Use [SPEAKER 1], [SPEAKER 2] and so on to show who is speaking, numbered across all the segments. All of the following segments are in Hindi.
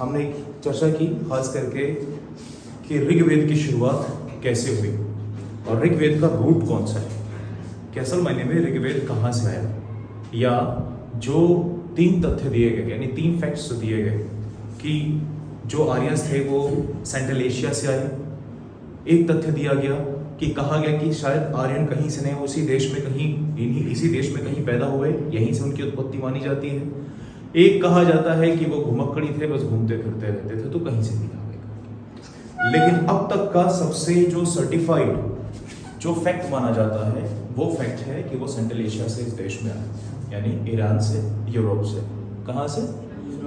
[SPEAKER 1] हमने एक चर्चा की खास करके कि ऋग्वेद की शुरुआत कैसे हुई और ऋग्वेद का रूट कौन सा है, कि असल मायने में ऋग्वेद कहाँ से आया, या जो 3 तथ्य दिए गए यानी 3 फैक्ट्स दिए गए कि जो आर्यंस थे वो सेंट्रल एशिया से आए। एक तथ्य दिया गया कि कहा गया कि शायद आर्यन कहीं से नहीं, उसी देश में कहीं इसी देश में कहीं पैदा हुए, यहीं से उनकी उत्पत्ति मानी जाती है। एक कहा जाता है कि वो घुमक्कड़ी थे, बस घूमते फिरते रहते थे, तो कहीं से भी आ गए। लेकिन अब तक का सबसे जो सर्टिफाइड जो फैक्ट माना जाता है वो फैक्ट है कि वो सेंट्रल एशिया से इस देश में आए, यानी ईरान से, यूरोप से। कहाँ से?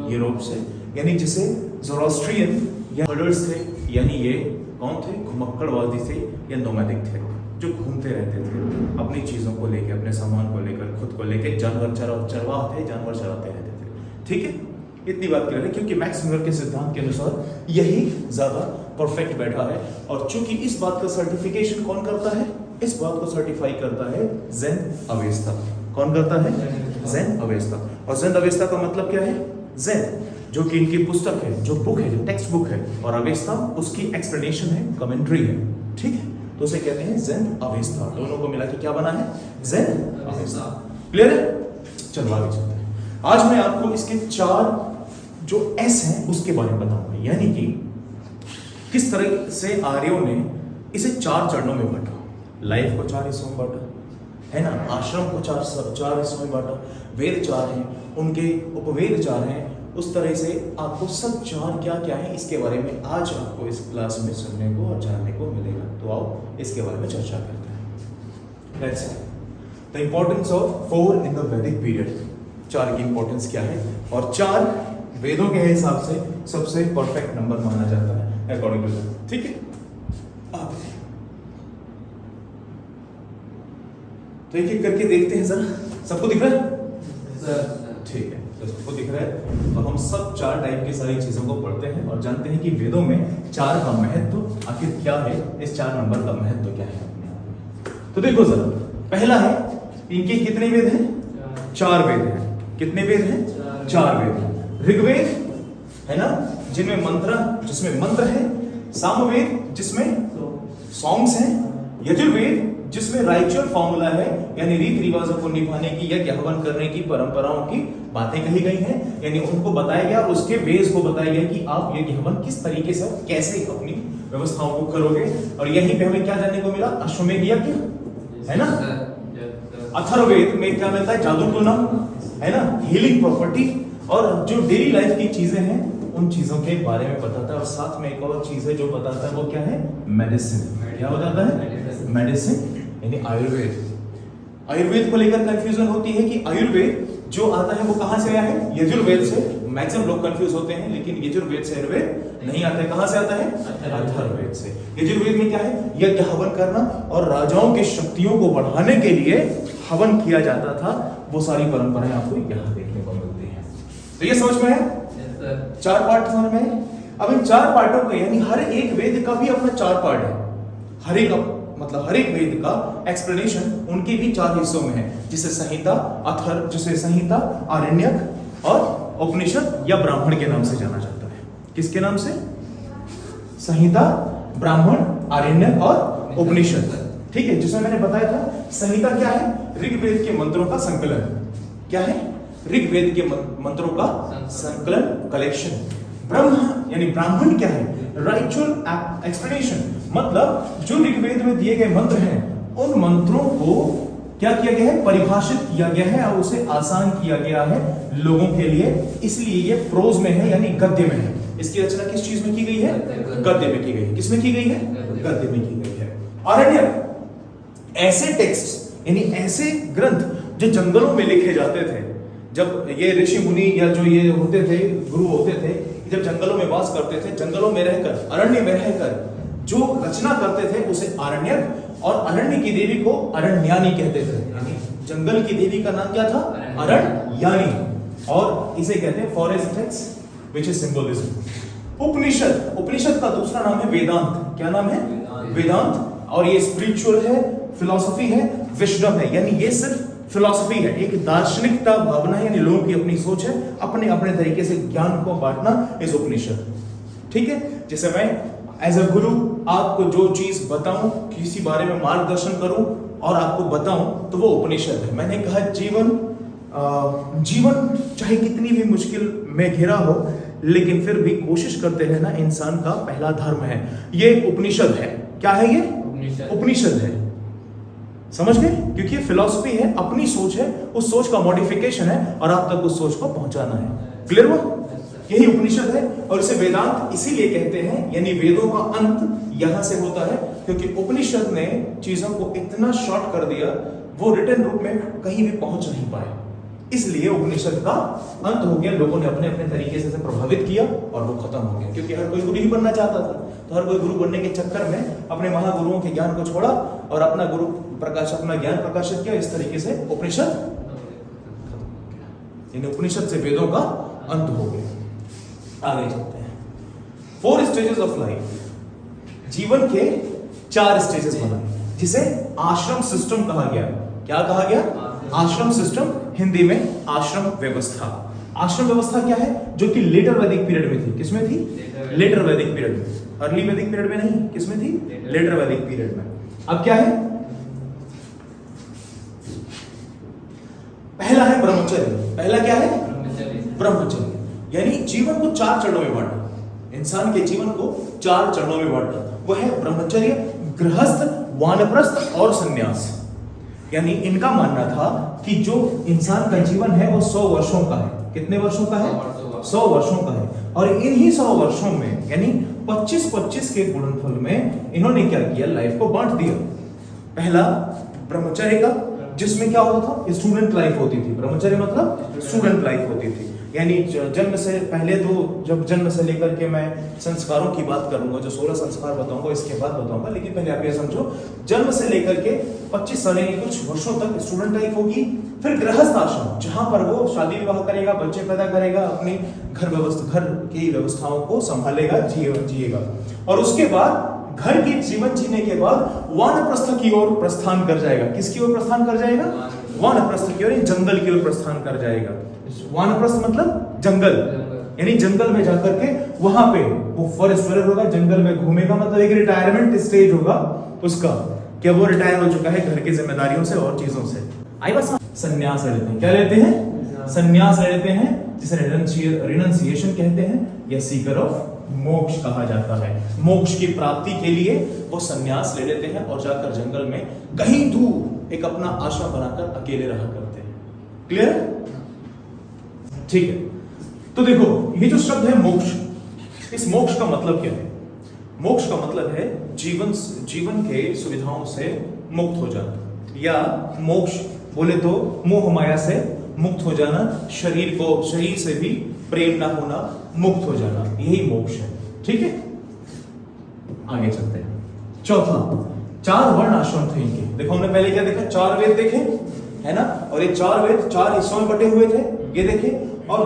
[SPEAKER 1] यूरोप से। यानी जिसे ज़ोरास्ट्रियन या हर्डर्स थे, यानी ये कौन थे? घुमक्कड़वादी थे या नोमैडिक थे, जो घूमते रहते थे अपनी चीज़ों को लेकर, अपने सामान को लेकर, खुद को लेकर। जानवर चरवाह थे, जानवर चराते रहते थे। ठीक है, इतनी बात कर रहे हैं क्योंकि मैक्स मुलर के सिद्धांत के अनुसार यही ज्यादा परफेक्ट बैठा है। और चूंकि इस बात का सर्टिफिकेशन कौन करता है, इस बात को सर्टिफाई करता है ज़ेन अवेस्ता। कौन करता है? Zend Avesta. और ज़ेन अवेस्ता का मतलब क्या है? ज़ेन जो कि इनकी पुस्तक है, जो बुक है, जो टेक्स्ट बुक है, और अवेस्ता उसकी एक्सप्लेनेशन है, कमेंट्री है। ठीक है, तो उसे कहते हैं ज़ेन अवेस्ता। दोनों को मिला के क्या बना है? Zend Avesta. क्लियर है? चलो आगे चलते हैं। आज मैं आपको इसके 4 जो एस हैं उसके बारे में बताऊंगा, यानी कि किस तरह से आर्यों ने इसे 4 चरणों में बांटा। लाइफ को 4 हिस्सों में बांटा है ना, आश्रम को 4 हिस्सों में बांटा, वेद 4 हैं, उनके उपवेद 4 हैं। उस तरह से आपको सब 4 क्या क्या है इसके बारे में आज आपको इस क्लास में सुनने को और जानने को मिलेगा। तो आओ इसके बारे में चर्चा करते हैं। Let's see the importance of 4 in the वैदिक पीरियड। 4 की इंपॉर्टेंस क्या है, और 4 वेदों के हिसाब से सबसे परफेक्ट नंबर माना जाता है अकॉर्डिंग टू दैट। ठीक है, तो एक एक करके देखते हैं जरा। सबको दिख रहा है? ठीक है, तो सबको दिख रहा है। तो हम सब 4 टाइप की सारी चीजों को पढ़ते हैं और जानते हैं कि वेदों में 4 का महत्व आखिर क्या है, इस 4 नंबर का महत्व क्या है अपने आप में। तो देखो जरा, पहला है, इनके कितने वेद हैं? 4 वेद हैं। कितने वेद हैं? 4 वेद हैं। ऋग्वेद है ना, जिसमें मंत्र है, सामवेद जिसमें सॉन्ग्स हैं, यजुर्वेद जिसमें राइचुअल फॉर्मूला है, यानी रीति रिवाजों को निभाने की, यज्ञ हवन करने की, परंपराओं की बातें कही गई हैं, यानी उनको बताया गया और उसके बेस को बताया गया कि आप यज्ञ हवन किस तरीके से कैसे अपनी व्यवस्थाओं को करोगे। और यहीं पे हमें क्या जानने को मिला? अश्वमेध यज्ञ है ना। अथर्ववेद में क्या मिलता है? जादू टोना है ना, हीलिंग प्रॉपर्टी, और जो डेली लाइफ की चीजें हैं उन चीजों के बारे में बताता है। और साथ में एक और चीज है जो बताता है, वो क्या है? मेडिसिन। क्या बताता है? मेडिसिन, यानी आयुर्वेद। आयुर्वेद को लेकर कंफ्यूजन होती है कि आयुर्वेद जो आता है वो कहां से आया है? यजुर्वेद से। मैक्सिमम लोग कंफ्यूज होते हैं, लेकिन यजुर्वेद से आयुर्वेद नहीं आता है। कहां से आता है? अथर्ववेद से। यजुर्वेद में क्या है? यज्ञ हवन करना, और राजाओं की शक्तियों को बढ़ाने के लिए हवन किया जाता था। वो सारी परंपराएं आपको यहाँ देखने को मिलती हैं। तो ये समझ में है? 4 पार्ट समझ में। अब इन 4 पार्टों को, यानी हर एक वेद का भी अपना 4 पार्ट है। हर एक वेद का एक्सप्लेनेशन उनके भी 4 हिस्सों में है, जिसे संहिता, जिसे संहिता, आरण्यक और उपनिषद या ब्राह्मण के नाम से जाना जाता है। किसके नाम से? संहिता, ब्राह्मण, आरण्यक और उपनिषद। ठीक है, जिसमें मैंने बताया था संहिता क्या है? ऋग्वेद के मंत्रों का संकलन। क्या है? ऋग्वेद के मंत्रों का संकलन, कलेक्शन। ब्राह्मण क्या है? राइचुअल एक्सप्लेनेशन, मतलब जो ऋग्वेद में दिए गए मंत्र हैं उन मंत्रों को क्या किया गया है? परिभाषित किया गया है और उसे आसान किया गया है लोगों के लिए, इसलिए ये प्रोज में है, यानी गद्य में है। इसकी रचना किस चीज में की गई है? गद्य में की गई है। किसमें की गई है? गद्य में की गई है। आरण्यक ऐसे टेक्स्ट, यानी ऐसे ग्रंथ जो जंगलों में लिखे जाते थे। जब ये ऋषि मुनि या जो ये होते थे, गुरु होते थे, जब जंगलों में वास करते थे, जंगलों में रहकर, अरण्य में रहकर जो रचना करते थे उसे आरण्यक, और अरण्य की देवी को अरण्यानी कहते थे। यानी जंगल की देवी का नाम क्या था? अरण्यानी। और इसे कहते हैं forest text, which is symbolism. Upanishad का दूसरा नाम है वेदांत। क्या नाम है? वेदांत। और ये स्पिरिचुअल है, फिलॉसफी है, विजडम है, यानी ये सिर्फ फिलॉसफी है, एक दार्शनिकता भावना है, यानी लोगों की अपनी सोच है, अपने अपने तरीके से ज्ञान को बांटना इस उपनिषद। ठीक है, जैसे मैं एज अ गुरु आपको जो चीज बताऊं, किसी बारे में मार्गदर्शन करूं और आपको बताऊं, तो वो उपनिषद है। मैंने कहा जीवन चाहे कितनी भी मुश्किल में घिरा हो, लेकिन फिर भी कोशिश करते रहना इंसान का पहला धर्म है। ये उपनिषद है। क्या है ये? उपनिषद है। समझ गए? क्योंकि ये फिलॉसफी है, अपनी सोच है, उस सोच का मॉडिफिकेशन है और आप तक उस सोच को पहुंचाना है। क्लियर हुआ? यही उपनिषद है और इसे वेदांत इसीलिए कहते हैं, यानी वेदों का अंत यहां से होता है, क्योंकि उपनिषद ने चीजों को इतना शॉर्ट कर दिया, वो रिटर्न रूप में कहीं भी पहुंच नहीं पाए, इसलिए उपनिषद का अंत हो गया। लोगों ने अपने अपने तरीके से प्रभावित किया और वो खत्म हो गया, क्योंकि हर कोई गुरु ही बनना चाहता था। तो हर कोई गुरु बनने के चक्कर में अपने महागुरुओं के ज्ञान को छोड़ा और अपना गुरु प्रकाश, अपना ज्ञान प्रकाशित किया। इस तरीके से उपनिषद, यानी उपनिषद से वेदों का अंत हो गया। आगे चलते हैं। 4 स्टेजेस ऑफ लाइफ, जीवन के 4 स्टेजेस बनाए, जिसे आश्रम सिस्टम कहा गया। क्या कहा गया? आश्रम सिस्टम, हिंदी में आश्रम व्यवस्था। आश्रम व्यवस्था क्या है? जो कि लेटर वैदिक पीरियड में थी। किसमें थी? लेटर वैदिक पीरियड में। अर्ली वैदिक पीरियड में नहीं, किसमें थी? लेटर वैदिक पीरियड में। अब क्या है? पहला है ब्रह्मचर्य। पहला क्या है? ब्रह्मचर्य, यानी जीवन को 4 चरणों में बांटा। इंसान के जीवन को 4 चरणों में बांटा। वो है ब्रह्मचर्य, गृहस्थ, वानप्रस्थ और संन्यास। यानी इनका मानना था कि जो इंसान का जीवन है वो 100 वर्षों का है। कितने वर्षों का है? 100 वर्षों का है। और इन्हीं 100 वर्षों में, यानी 25-25 के गुणनफल में इन्होंने क्या किया? लाइफ को बांट दिया। पहला ब्रह्मचर्य का, जिसमें क्या होता था? स्टूडेंट लाइफ होती थी। ब्रह्मचर्य मतलब स्टूडेंट लाइफ होती थी, यानी जन्म से पहले, तो जब जन्म से लेकर के मैं संस्कारों की बात करूंगा, जो 16 संस्कार बताऊंगा इसके बाद बताऊंगा, लेकिन पहले आप ये समझो, जन्म से लेकर के 25 साल यानी कुछ वर्षों तक स्टूडेंट लाइफ होगी। फिर गृहस्थ आश्रम, जहां पर वो शादी विवाह करेगा, बच्चे पैदा करेगा, अपनी घर की व्यवस्थाओं को संभालेगा, जिएगा। और उसके बाद घर की जीवन जीने के बाद वानप्रस्थ की ओर प्रस्थान कर जाएगा। किसकी ओर प्रस्थान कर जाएगा? वानप्रस्थ की ओर, जंगल की ओर प्रस्थान कर जाएगा। वानप्रस्थ मतलब जंगल, यानी जंगल में जाकर के वहां पे वो फॉरेस्टर होगा, जंगल में घूमेगा, मतलब एक रिटायरमेंट स्टेज होगा उसका, क्या वो रिटायर हो चुका है घर की जिम्मेदारियों से और चीजों से। आई बस संन्यास लेते हैं। क्या लेते हैं? संन्यास लेते हैं, जिसे रिनंसिएशन कहते हैं, या सीकर ऑफ मोक्ष कहा जाता है। मोक्ष की प्राप्ति के लिए वो संन्यास ले लेते हैं और जाकर जंगल में कहीं दूर एक अपना आश्रम बनाकर अकेले रहा करते हैं। क्लियर? ठीक है, तो देखो ये जो शब्द है मोक्ष, इस मोक्ष का मतलब क्या है? मोक्ष का मतलब है जीवन के सुविधाओं से मुक्त हो जाना, या मोक्ष बोले तो मोह माया से मुक्त हो जाना, शरीर से भी प्रेम ना होना, मुक्त हो जाना, यही मोक्ष है। ठीक है, आगे चलते हैं। चौथा, 4 वर्ण आश्रम थे इनके। देखो हमने पहले क्या देखा? 4 वेद देखे, है ना? और ये 4 वेद 4 हिस्सों में बटे हुए थे, ये देखे। और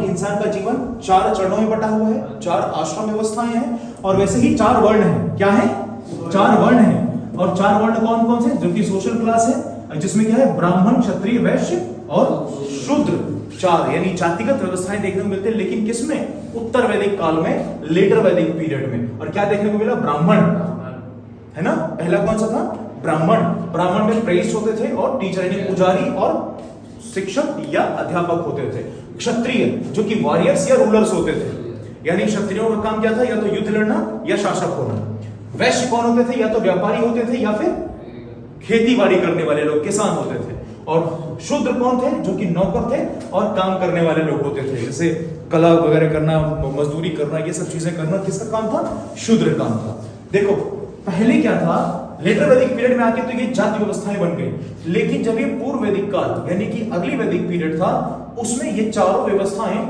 [SPEAKER 1] इंसान का जीवन 4 चरणों में बटा हुआ है, 4 आश्रम व्यवस्थाएं हैं, और वैसे ही 4 वर्ण हैं। क्या है? 4 वर्ण हैं। और 4 वर्ण कौन कौन से? जो कि सोशल क्लास है, जिसमें क्या है? ब्राह्मण, क्षत्रिय, वैश्य और शूद्र। 4 यानी जातिगत व्यवस्थाएं देखने को मिलते हैं, लेकिन किसमें? उत्तर वैदिक काल में, लेटर वैदिक पीरियड में। और क्या देखने को मिला? ब्राह्मण, है ना? पहला कौन सा था? ब्राह्मण। ब्राह्मण में प्रेस्ट होते थे और टीचर यानी पुजारी और शिक्षक या अध्यापक होते थे। क्षत्रिय जो कि वॉरियर्स या रूलर्स होते थे, यानी क्षत्रियों का काम क्या था? या तो युद्ध लड़ना या शासक होना। वैश्य कौन होते थे? या तो व्यापारी होते थे या फिर खेती बाड़ी करने वाले लोग, किसान होते थे। और शूद्र कौन थे? जो कि नौकर थे और काम करने वाले लोग होते थे, जैसे कला वगैरह करना, मजदूरी करना, ये सब चीजें करना किसका काम था? शूद्र काम था। देखो पहले क्या था? लेटर वैदिक पीरियड में आके तो ये जाति व्यवस्थाएं बन गई, लेकिन जब ये पूर्व वैदिक काल यानी कि अगली वैदिक पीरियड था, उसमें ये चारों व्यवस्थाएं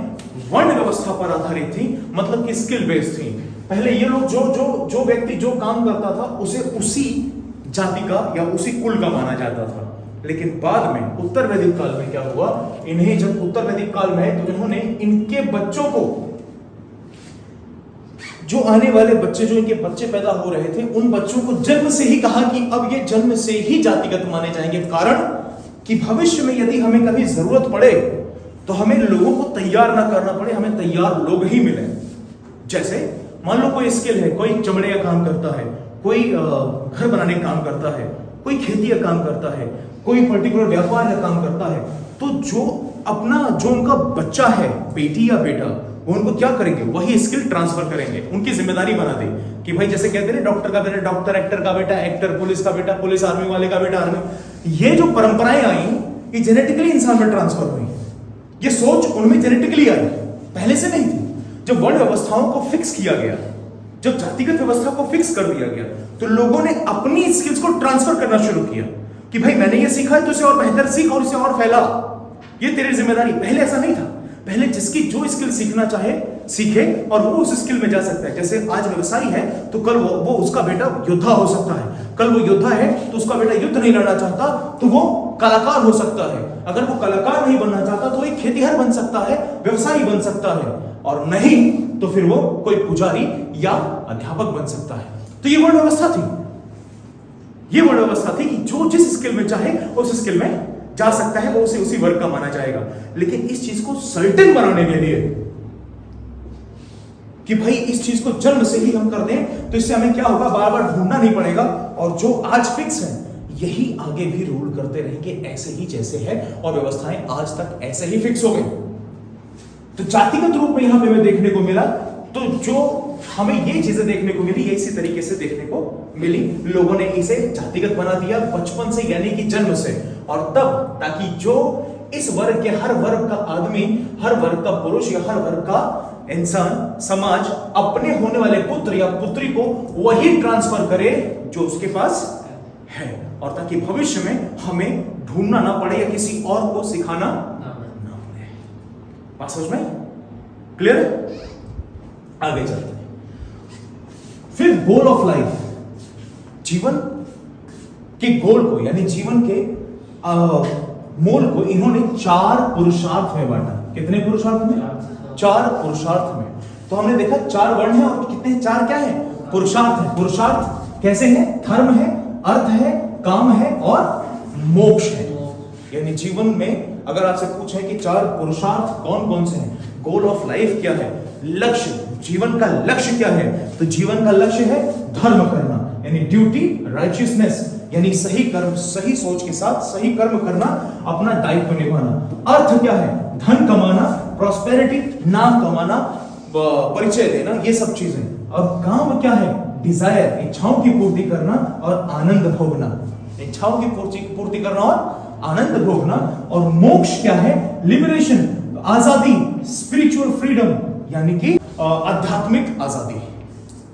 [SPEAKER 1] वर्ण व्यवस्था पर आधारित थी, मतलब कि स्किल बेस्ड थी। पहले ये लोग जो व्यक्ति जो काम करता था उसे उसी जाति का या उसी कुल का माना जाता था। लेकिन बाद में उत्तर वैदिक काल में क्या हुआ? इन्हें जब उत्तर वैदिक काल में, तो इन्होंने इनके बच्चों को, जो आने वाले बच्चे, जो इनके बच्चे पैदा हो रहे थे, उन बच्चों को जन्म से ही कहा कि अब ये जन्म से ही जातिगत माने जाएंगे। कारण कि भविष्य में यदि हमें कभी जरूरत पड़े तो हमें लोगों को तैयार ना करना पड़े, हमें तैयार लोग ही मिले। जैसे मान लो कोई स्किल है, कोई चमड़े का काम करता है, कोई घर बनाने का काम करता है, कोई खेती का काम करता है, कोई पर्टिकुलर व्यापार का काम करता है, तो जो उनका बच्चा है, बेटी या बेटा, वो उनको क्या करेंगे, वही स्किल ट्रांसफर करेंगे, उनकी जिम्मेदारी बना दे कि भाई जैसे कहते हैं डॉक्टर का बेटा डॉक्टर, एक्टर का बेटा एक्टर, पुलिस का बेटा पुलिस, आर्मी वाले का बेटा आर्मी। ये जो परंपराएं आई ये जेनेटिकली इंसान में ट्रांसफर हुई, ये सोच उनमें जेनेटिकली आई, पहले से नहीं थी। जब वर्ण व्यवस्थाओं को फिक्स किया गया, जब जातिगत व्यवस्था को फिक्स कर दिया गया, तो लोगों ने अपनी स्किल्स को ट्रांसफर करना शुरू किया कि भाई मैंने ये सीखा है तो इसे और बेहतर सीख और इसे और फैला, ये तेरी जिम्मेदारी। पहले ऐसा नहीं था, पहले जिसकी जो स्किल सीखना चाहे सीखे और वो उस स्किल में जा सकता है। जैसे आज व्यवसायी है तो कल वो उसका बेटा योद्धा हो सकता है, कल वो योद्धा है तो उसका बेटा युद्ध नहीं लड़ना चाहता तो वो कलाकार हो सकता है, अगर वो कलाकार नहीं बनना चाहता तो एक खेतीहर बन सकता है, व्यवसायी बन सकता है, और नहीं तो फिर वो कोई पुजारी या अध्यापक बन सकता है। तो ये वर्ण व्यवस्था थी, ये वर्ण व्यवस्था थी कि जो जिस स्किल में चाहे उस स्किल में जा सकता है, वो उसे उसी वर्ग का माना जाएगा। लेकिन इस चीज को सर्टेन बनाने के लिए कि भाई इस चीज को जन्म से ही हम कर दें तो इससे हमें क्या होगा, बार बार ढूंढना नहीं पड़ेगा, और जो आज फिक्स है यही आगे भी रूल करते रहेंगे ऐसे ही जैसे है, और व्यवस्थाएं आज तक ऐसे ही फिक्स हो गई। तो जातिगत रूप में यहां पे हमें देखने को मिला, तो जो हमें ये चीजें देखने को मिली ये इसी तरीके से देखने को मिली। लोगों ने इसे जातिगत बना दिया बचपन से, यानी कि जन्म से, और तब ताकि जो इस वर्ग के हर वर्ग का आदमी, हर वर्ग का पुरुष या हर वर्ग का इंसान, समाज अपने होने वाले पुत्र या पुत्री को वही ट्रांसफर करे जो उसके पास है, और ताकि भविष्य में हमें ढूंढना ना पड़े या किसी और को सिखाना ना पड़े। बात समझ में क्लियर है? आगे चलते हैं। फिर गोल ऑफ लाइफ, जीवन के गोल को यानी जीवन के मोल को इन्होंने 4 पुरुषार्थ में बांटा। कितने पुरुषार्थ में? 4 पुरुषार्थ में। तो हमने देखा 4 वर्ण है और कितने 4 क्या है? पुरुषार्थ है। पुरुषार्थ कैसे है? धर्म है, अर्थ है, काम है और मोक्ष है। यानी जीवन में अगर आपसे पूछे कि 4 पुरुषार्थ कौन कौन से हैं, गोल ऑफ लाइफ क्या है, लक्ष्य, जीवन का लक्ष्य क्या है, तो जीवन का लक्ष्य है धर्म करना, यानी ड्यूटी, राइचियसनेस, यानी सही कर्म, सही सोच के साथ सही कर्म करना, अपना दायित्व निभाना। अर्थ क्या है? धन कमाना, प्रॉस्पेरिटी, नाम कमाना, परिचय देना, ये सब चीजें। और काम क्या है? डिजायर, इच्छाओं की पूर्ति करना और आनंद भोगना, इच्छाओं की पूर्ति करना और आनंद भोगना। और मोक्ष क्या है? लिबरेशन, आजादी, स्पिरिचुअल फ्रीडम, यानी कि आध्यात्मिक आजादी।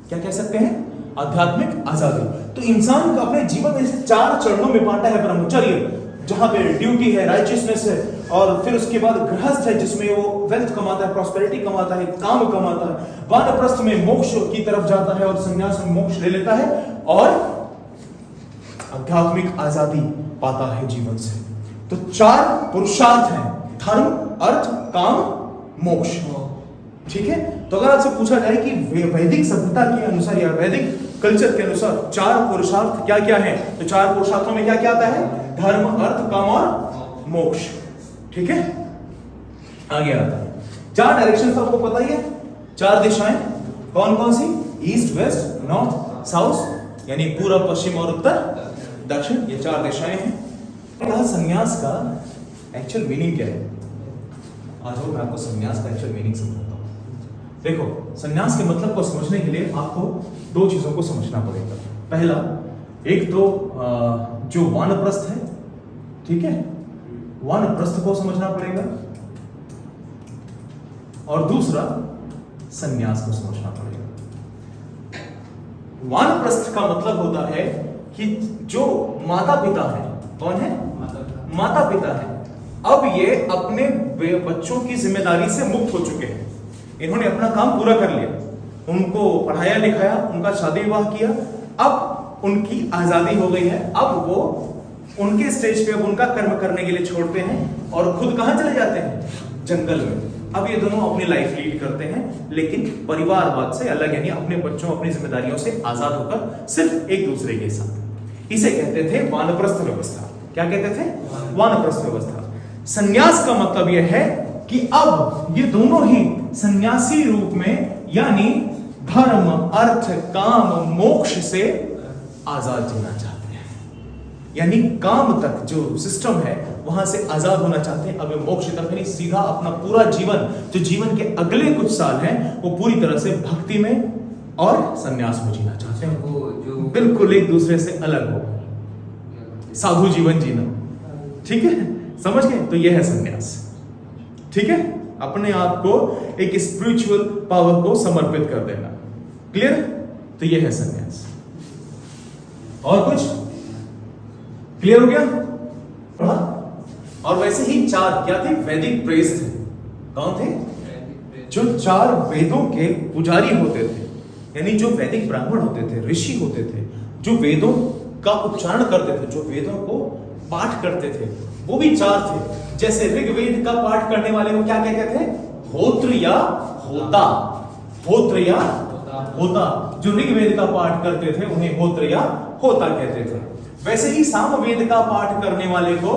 [SPEAKER 1] क्या कह सकते हैं? आध्यात्मिक आजादी। तो इंसान का अपने जीवन में इसे 4 चरणों में बांटा है। ब्रह्मचर्य जहां पे ड्यूटी है, राइचियसनेस है, और फिर उसके बाद गृहस्थ है जिसमें वो वेल्थ कमाता है, प्रॉस्पेरिटी कमाता है, काम कमाता है। वानप्रस्थ में मोक्ष की तरफ जाता है और संन्यास में मोक्ष ले लेता है, और आध्यात्मिक आजादी पाता है जीवन से। तो 4 पुरुषार्थ हैं, धर्म, अर्थ, काम, मोक्ष। ठीक है? तो अगर आपसे पूछा जाए कि वैदिक सभ्यता के अनुसार या वैदिक कल्चर के अनुसार 4 पुरुषार्थ क्या क्या है, तो 4 पुरुषार्थों में क्या क्या आता है? धर्म, अर्थ, काम और मोक्ष। ठीक है? आगे आता है 4 डायरेक्शन आपको पता ही है, 4 दिशाएं कौन कौन सी? ईस्ट, वेस्ट, नॉर्थ, साउथ, यानी पूर्व, पश्चिम और उत्तर, दक्षिण, ये 4 दिशाएं हैं। कहा संन्यास का एक्चुअल मीनिंग क्या है? आज मैं आपको संन्यास का एक्चुअल मीनिंग समझाता हूं। देखो, संन्यास के मतलब को समझने के लिए आपको 2 चीजों को समझना पड़ेगा। पहला, एक तो जो वानप्रस्थ है, ठीक है, वानप्रस्थ को समझना पड़ेगा, और दूसरा संन्यास को समझना पड़ेगा। वानप्रस्थ का मतलब होता है कि जो माता पिता है, कौन है? माता पिता है, अब ये अपने बच्चों की जिम्मेदारी से मुक्त हो चुके हैं। इन्होंने अपना काम पूरा कर लिया, उनको पढ़ाया लिखाया, उनका शादी विवाह किया, अब उनकी आजादी हो गई है। अब वो उनके स्टेज पे अब उनका कर्म करने के लिए छोड़ते हैं और खुद कहां चले जाते हैं? जंगल में। अब ये दोनों अपनी लाइफ लीड करते हैं, लेकिन परिवारवाद से अलग, यानी अपने बच्चों, अपनी जिम्मेदारियों से आजाद होकर सिर्फ एक दूसरे के साथ। इसे कहते थे वानप्रस्थ व्यवस्था। क्या क्या कहते थे? वानप्रस्थ व्यवस्था। संन्यास का मतलब यह है कि अब ये दोनों ही सन्यासी रूप में, यानी धर्म, अर्थ, काम, मोक्ष से आजाद जीना चाहते हैं। यानी काम तक जो सिस्टम है वहां से आजाद होना चाहते हैं। अब मोक्ष तक नहीं, सीधा अपना पूरा जीवन, जो जीवन के अगले कुछ साल हैं, वो पूरी तरह से भक्ति में और सन्यास में जीना चाहते हैं। बिल्कुल एक दूसरे से अलग हो, साधु जीवन जीना। ठीक है, समझ गए? तो यह है सन्यास। ठीक है, अपने आप को एक स्पिरिचुअल पावर को समर्पित कर देना। क्लियर? तो यह है सन्यास। और कुछ क्लियर हो गया? और वैसे ही चार क्या थे? वैदिक प्रेस थे। कौन थे? जो 4 वेदों के पुजारी होते थे, यानी जो वैदिक ब्राह्मण होते थे, ऋषि होते थे, जो वेदों का उच्चारण करते थे, जो वेदों को पाठ करते थे, वो भी 4 थे। जैसे ऋग्वेद का पाठ करने वाले को क्या कहते थे? होत्र या होता। होत्र या होता। जो ऋग्वेद का पाठ करते थे उन्हें होत्र या होता कहते थे। वैसे ही सामवेद का पाठ करने वाले को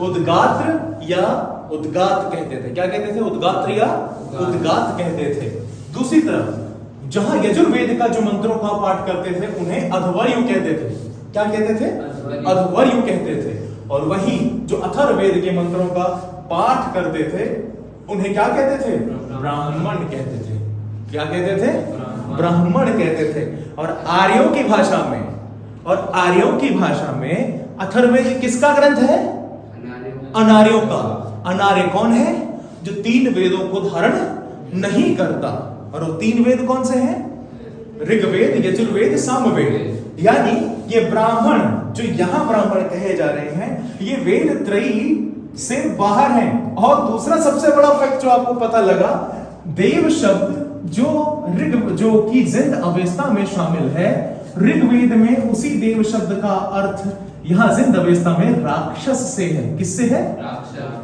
[SPEAKER 1] उद्गात्र या उद्गात कहते थे। क्या कहते थे? उद्गात्र या उद्गात कहते थे। दूसरी तरफ जहां यजुर्वेद का जो मंत्रों का पाठ करते थे उन्हें अध्वर्यु कहते थे। क्या कहते थे? अध्वर्यु कहते थे। और वही जो अथर्ववेद के मंत्रों का पाठ करते थे उन्हें क्या कहते थे? ब्राह्मण कहते थे। क्या कहते थे? ब्राह्मण कहते थे। और आर्यों की भाषा में अथर्ववेद किसका ग्रंथ है? अनार्यों का। अनार्य कौन है? जो 3 वेदों को धारण नहीं करता। और वो 3 वेद कौन से हैं? ऋग्वेद, यजुर्वेद, सामवेद। यानी ये ब्राह्मण, जो यहां ब्राह्मण कहे जा रहे हैं, ये वेद त्रयी से बाहर हैं। और दूसरा सबसे बड़ा फैक्ट जो आपको पता लगा, देव शब्द जो कि जिंद अवस्था में शामिल है, ऋग्वेद में उसी देव शब्द का अर्थ यहां जिंद अवस्था में राक्षस से है। किससे है? राक्षस।